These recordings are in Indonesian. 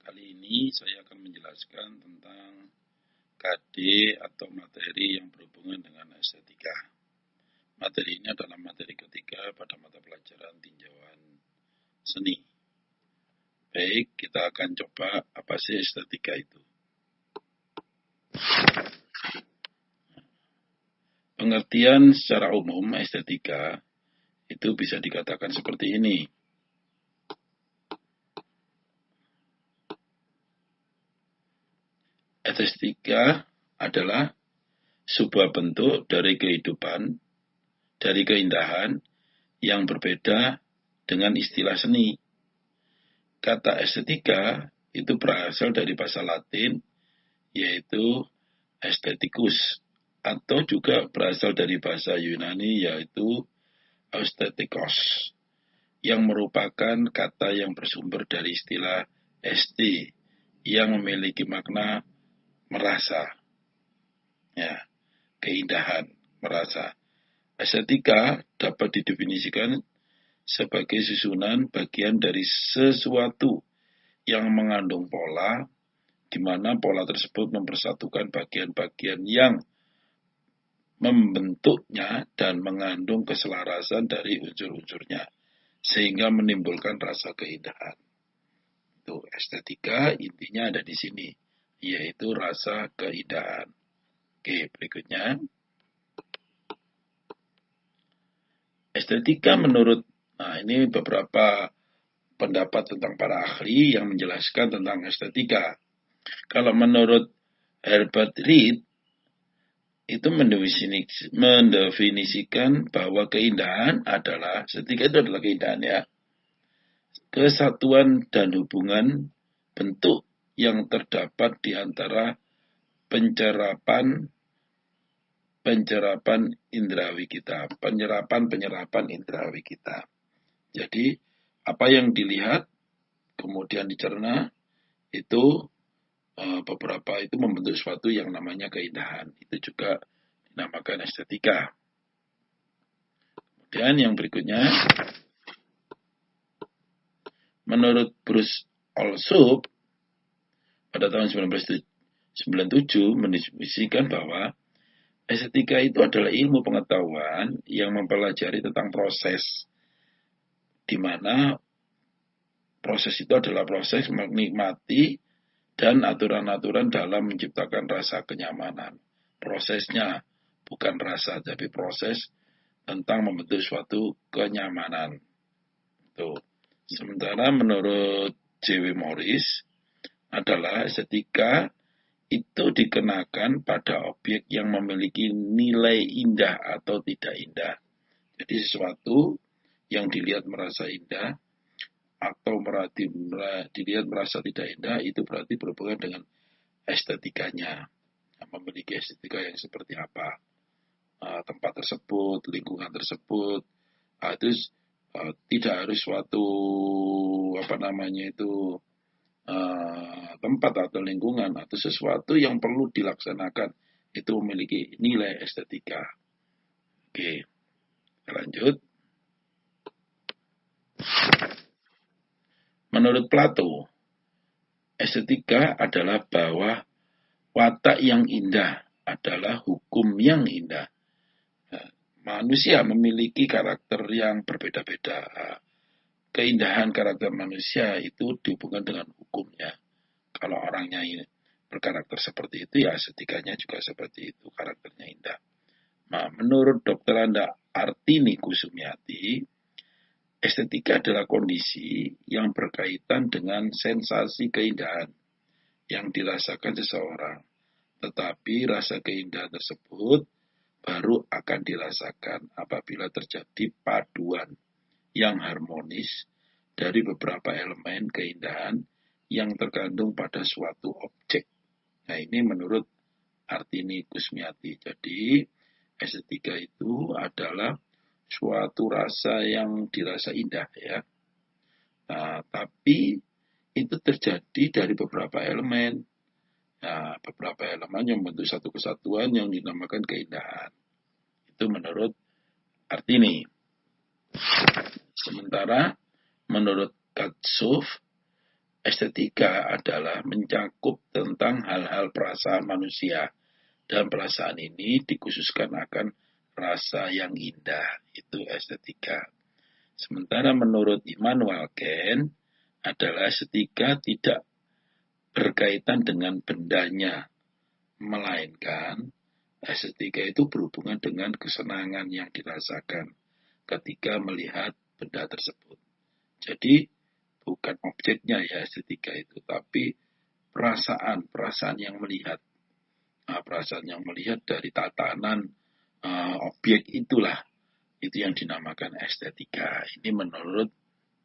Kali ini saya akan menjelaskan tentang KD atau materi yang berhubungan dengan estetika. Materi ini adalah materi ketiga pada mata pelajaran tinjauan seni. Baik, kita akan coba apa sih estetika itu. Pengertian secara umum estetika itu bisa dikatakan seperti ini. Estetika adalah sebuah bentuk dari kehidupan, dari keindahan yang berbeda dengan istilah seni. Kata estetika itu berasal dari bahasa Latin, yaitu aestheticus, atau juga berasal dari bahasa Yunani, yaitu aesthetikos, yang merupakan kata yang bersumber dari istilah esti, yang memiliki makna merasa, ya, keindahan, merasa. Estetika dapat didefinisikan sebagai susunan bagian dari sesuatu yang mengandung pola, di mana pola tersebut mempersatukan bagian-bagian yang membentuknya dan mengandung keselarasan dari unsur-unsurnya, sehingga menimbulkan rasa keindahan. Itu estetika intinya ada di sini, yaitu rasa keindahan. Oke, berikutnya. Estetika menurut, ini beberapa pendapat tentang para ahli yang menjelaskan tentang estetika. Kalau menurut Herbert Reed, itu mendefinisikan bahwa keindahan adalah, estetika itu adalah keindahan, ya, kesatuan dan hubungan bentuk yang terdapat di antara penyerapan indrawi kita, penyerapan indrawi kita. Jadi apa yang dilihat kemudian dicerna itu beberapa itu membentuk sesuatu yang namanya keindahan. Itu juga dinamakan estetika. Kemudian yang berikutnya, menurut Bruce Alsop pada tahun 1997 mendefinisikan bahwa estetika itu adalah ilmu pengetahuan yang mempelajari tentang proses, di mana proses itu adalah proses menikmati dan aturan-aturan dalam menciptakan rasa kenyamanan. Prosesnya bukan rasa, tapi proses tentang membentuk suatu kenyamanan. Tuh. Sementara menurut J.W. Morris adalah estetika itu dikenakan pada objek yang memiliki nilai indah atau tidak indah. Jadi sesuatu yang dilihat merasa indah atau dilihat merasa tidak indah, itu berarti berhubungan dengan estetikanya. Memiliki estetika yang seperti apa. Tempat tersebut, lingkungan tersebut, itu tidak harus suatu tempat atau lingkungan atau sesuatu yang perlu dilaksanakan itu memiliki nilai estetika. Oke, lanjut. Menurut Plato, estetika adalah bahwa watak yang indah adalah hukum yang indah. Manusia memiliki karakter yang berbeda-beda. Keindahan karakter manusia itu dihubungkan dengan hukumnya. Kalau orangnya berkarakter seperti itu, ya estetikanya juga seperti itu, karakternya indah. Nah, menurut Dr. Anda Artini Kusumiati, estetika adalah kondisi yang berkaitan dengan sensasi keindahan yang dirasakan seseorang. Tetapi rasa keindahan tersebut baru akan dirasakan apabila terjadi paduan yang harmonis dari beberapa elemen keindahan yang terkandung pada suatu objek. Nah, ini menurut Artini Kusmiati. Jadi, estetika itu adalah suatu rasa yang dirasa indah, ya. Nah, tapi itu terjadi dari beberapa elemen. Nah, beberapa elemen yang membentuk satu kesatuan yang dinamakan keindahan. Itu menurut Artini. Sementara menurut Katsuf, estetika adalah mencakup tentang hal-hal perasaan manusia. Dan perasaan ini dikhususkan akan rasa yang indah. Itu estetika. Sementara menurut Immanuel Kant adalah estetika tidak berkaitan dengan bendanya, melainkan estetika itu berhubungan dengan kesenangan yang dirasakan ketika melihat benda tersebut. Jadi bukan objeknya ya estetika itu, tapi perasaan yang melihat. Perasaan yang melihat dari tatanan objek itulah, itu yang dinamakan estetika. Ini menurut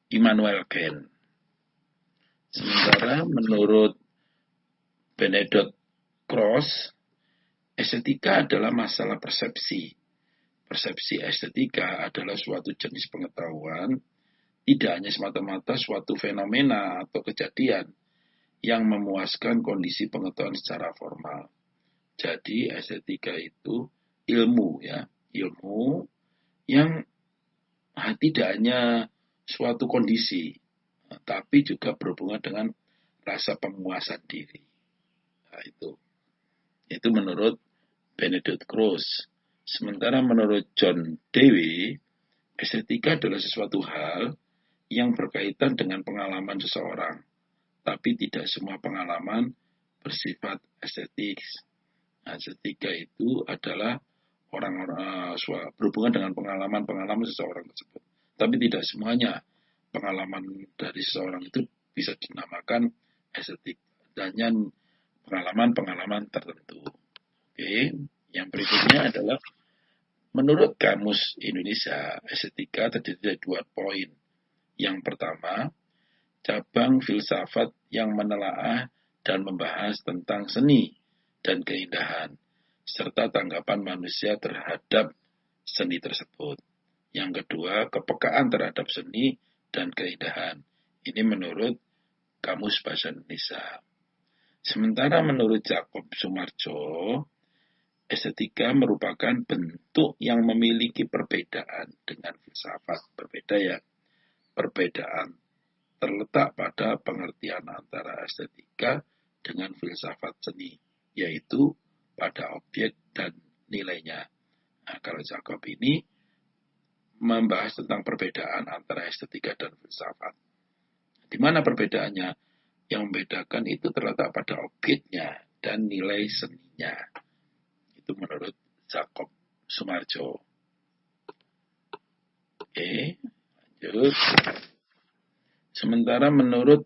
Immanuel Kant. Sementara menurut Benedict Cross, estetika adalah masalah persepsi. Persepsi estetika adalah suatu jenis pengetahuan, tidak hanya semata-mata suatu fenomena atau kejadian yang memuaskan kondisi pengetahuan secara formal. Jadi estetika itu ilmu ya, ilmu yang tidak hanya suatu kondisi, tapi juga berhubungan dengan rasa pemuasan diri. Nah, itu menurut Benedict Cross. Sementara menurut John Dewey, estetika adalah sesuatu hal yang berkaitan dengan pengalaman seseorang, tapi tidak semua pengalaman bersifat estetik. Estetika itu adalah orang-orang berhubungan dengan pengalaman-pengalaman seseorang tersebut. Tapi tidak semuanya pengalaman dari seseorang itu bisa dinamakan estetik. Dan pengalaman-pengalaman tertentu. Oke, yang berikutnya adalah menurut Kamus Indonesia, estetika terdiri dari 2 poin. Yang pertama, cabang filsafat yang menelaah dan membahas tentang seni dan keindahan, serta tanggapan manusia terhadap seni tersebut. Yang kedua, kepekaan terhadap seni dan keindahan. Ini menurut Kamus Bahasa Indonesia. Sementara menurut Jacob Sumarjo, estetika merupakan bentuk yang memiliki perbedaan dengan filsafat. Berbeda ya, perbedaan terletak pada pengertian antara estetika dengan filsafat seni, yaitu pada objek dan nilainya. Nah, kalau Jacob ini membahas tentang perbedaan antara estetika dan filsafat. Di mana perbedaannya? Yang membedakan itu terletak pada objeknya dan nilai seninya. Itu menurut Jacob Sumarjo. Oke, lanjut. Sementara menurut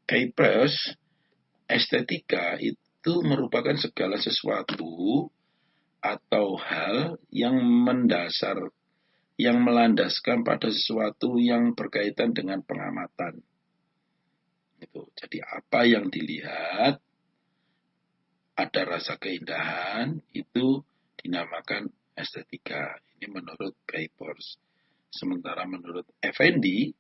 Kepres, estetika itu merupakan segala sesuatu atau hal yang melandaskan pada sesuatu yang berkaitan dengan pengamatan. Jadi apa yang dilihat, ada rasa keindahan, itu dinamakan estetika. Ini menurut Kepres. Sementara menurut Effendi,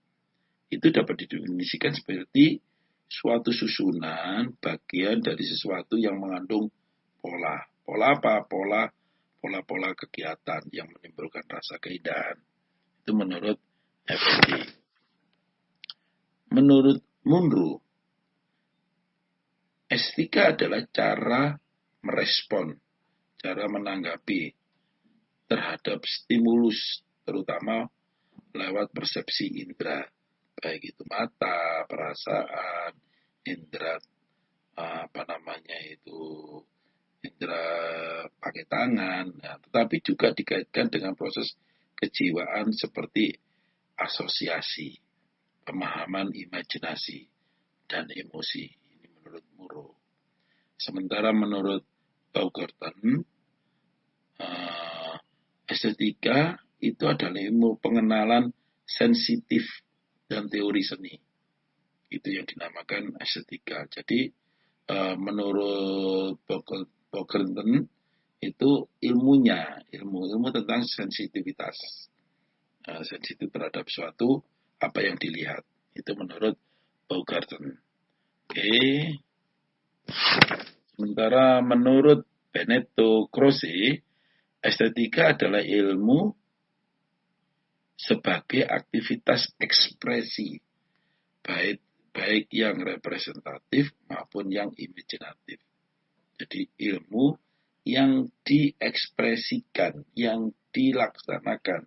itu dapat didefinisikan seperti suatu susunan bagian dari sesuatu yang mengandung pola. Pola apa? Pola kegiatan yang menimbulkan rasa keindahan. Itu menurut Effendi. Menurut Munro, estetika adalah cara merespon, cara menanggapi terhadap stimulus, terutama lewat persepsi indera. Baik itu mata, perasaan, indera indera pakai tangan, tetapi juga dikaitkan dengan proses kejiwaan seperti asosiasi, pemahaman, imajinasi, dan emosi. Ini menurut Muro. Sementara menurut Baumgarten, estetika itu adalah ilmu pengenalan sensitif dan teori seni. Itu yang dinamakan estetika. Jadi menurut Baumgarten itu ilmu tentang sensitivitas, sensitif terhadap suatu apa yang dilihat. Itu menurut Baumgarten. Oke. Sementara menurut Benedetto Croce, estetika adalah ilmu sebagai aktivitas ekspresi, baik yang representatif maupun yang imajinatif. Jadi ilmu yang diekspresikan, yang dilaksanakan,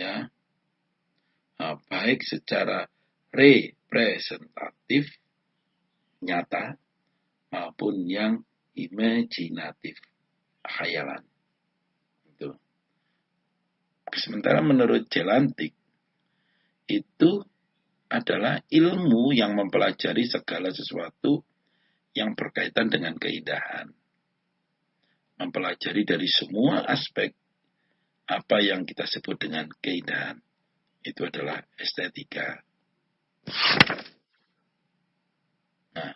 ya, baik secara representatif nyata maupun yang imajinatif, khayalan. Itu. Sementara menurut Jelantik itu adalah ilmu yang mempelajari segala sesuatu yang berkaitan dengan keindahan. Mempelajari dari semua aspek apa yang kita sebut dengan keindahan. Itu adalah estetika. Nah,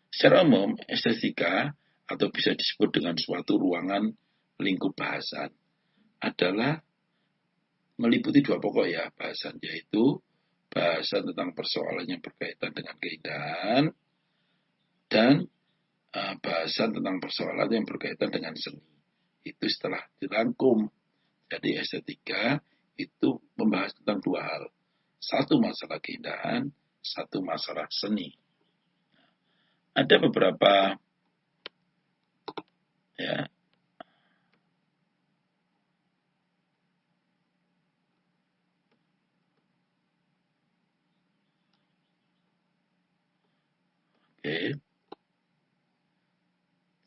secara umum, estetika atau bisa disebut dengan suatu ruangan lingkup bahasan adalah meliputi dua pokok ya bahasan, yaitu bahasan tentang persoalan yang berkaitan dengan keindahan dan bahasan tentang persoalan yang berkaitan dengan seni. Itu setelah dirangkum. Jadi estetika itu membahas tentang dua hal. Satu masalah keindahan, satu masalah seni. Ada beberapa ya oke,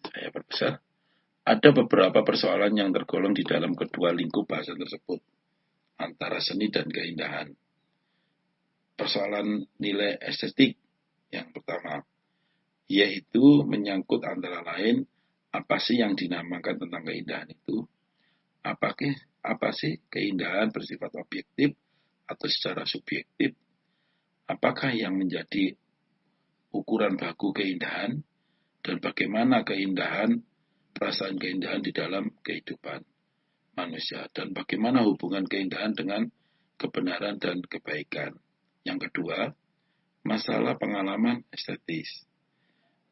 saya perbesar. Ada beberapa persoalan yang tergolong di dalam kedua lingkup bahasa tersebut, antara seni dan keindahan. Persoalan nilai estetik yang pertama, yaitu menyangkut antara lain, apa sih yang dinamakan tentang keindahan itu? Apa sih keindahan bersifat objektif atau secara subjektif? Apakah yang menjadi ukuran baku keindahan? Dan bagaimana keindahan, perasaan keindahan di dalam kehidupan manusia, dan bagaimana hubungan keindahan dengan kebenaran dan kebaikan. Yang kedua, masalah pengalaman estetis,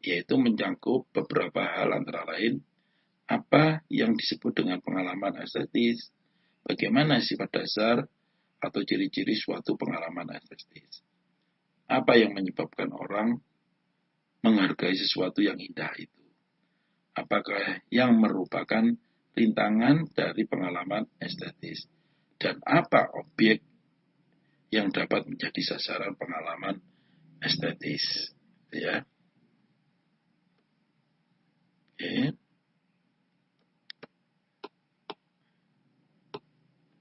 yaitu mencangkup beberapa hal antara lain, apa yang disebut dengan pengalaman estetis, bagaimana sifat dasar atau ciri-ciri suatu pengalaman estetis, apa yang menyebabkan orang menghargai sesuatu yang indah itu, apakah yang merupakan rintangan dari pengalaman estetis, dan apa objek yang dapat menjadi sasaran pengalaman estetis. Ya. Oke.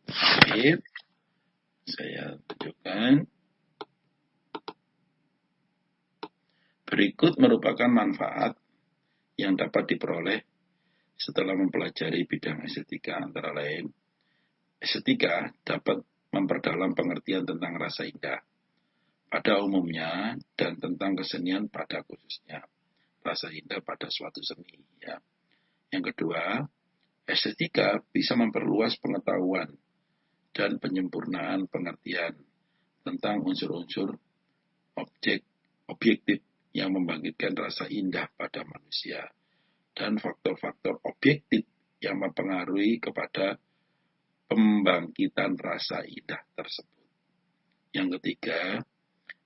Oke. Saya tunjukkan. Berikut merupakan manfaat yang dapat diperoleh setelah mempelajari bidang estetika, antara lain, estetika dapat memperdalam pengertian tentang rasa indah pada umumnya dan tentang kesenian pada khususnya, rasa indah pada suatu seni. Ya. Yang kedua, estetika bisa memperluas pengetahuan dan penyempurnaan pengertian tentang unsur-unsur objektif yang membangkitkan rasa indah pada manusia dan faktor-faktor objektif yang mempengaruhi kepada pembangkitan rasa indah tersebut. Yang ketiga,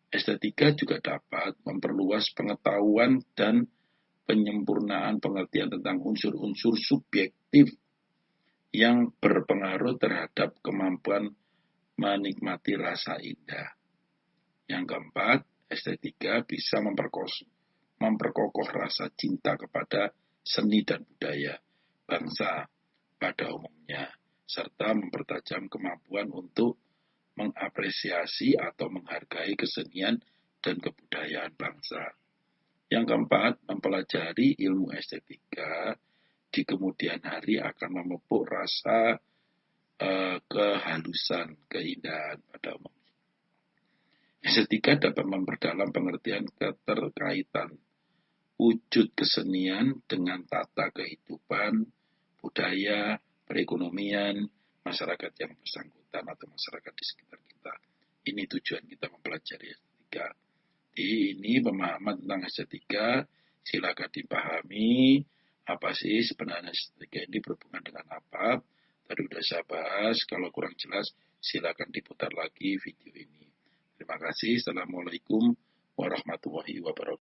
estetika juga dapat memperluas pengetahuan dan penyempurnaan pengertian tentang unsur-unsur subjektif yang berpengaruh terhadap kemampuan menikmati rasa indah. Yang keempat, estetika bisa memperkokoh rasa cinta kepada seni dan budaya bangsa pada umumnya, serta mempertajam kemampuan untuk mengapresiasi atau menghargai kesenian dan kebudayaan bangsa. Yang keempat, mempelajari ilmu estetika di kemudian hari akan memupuk rasa kehalusan, keindahan pada umumnya. Estetika dapat memperdalam pengertian keterkaitan wujud kesenian dengan tata kehidupan, budaya, perekonomian, masyarakat yang bersangkutan atau masyarakat di sekitar kita. Ini tujuan kita mempelajari estetika. Ini pemahaman tentang estetika, silakan dipahami apa sih sebenarnya estetika ini berhubungan dengan apa. Tadi sudah saya bahas, kalau kurang jelas silakan diputar lagi video ini. Terima kasih. Assalamualaikum warahmatullahi wabarakatuh.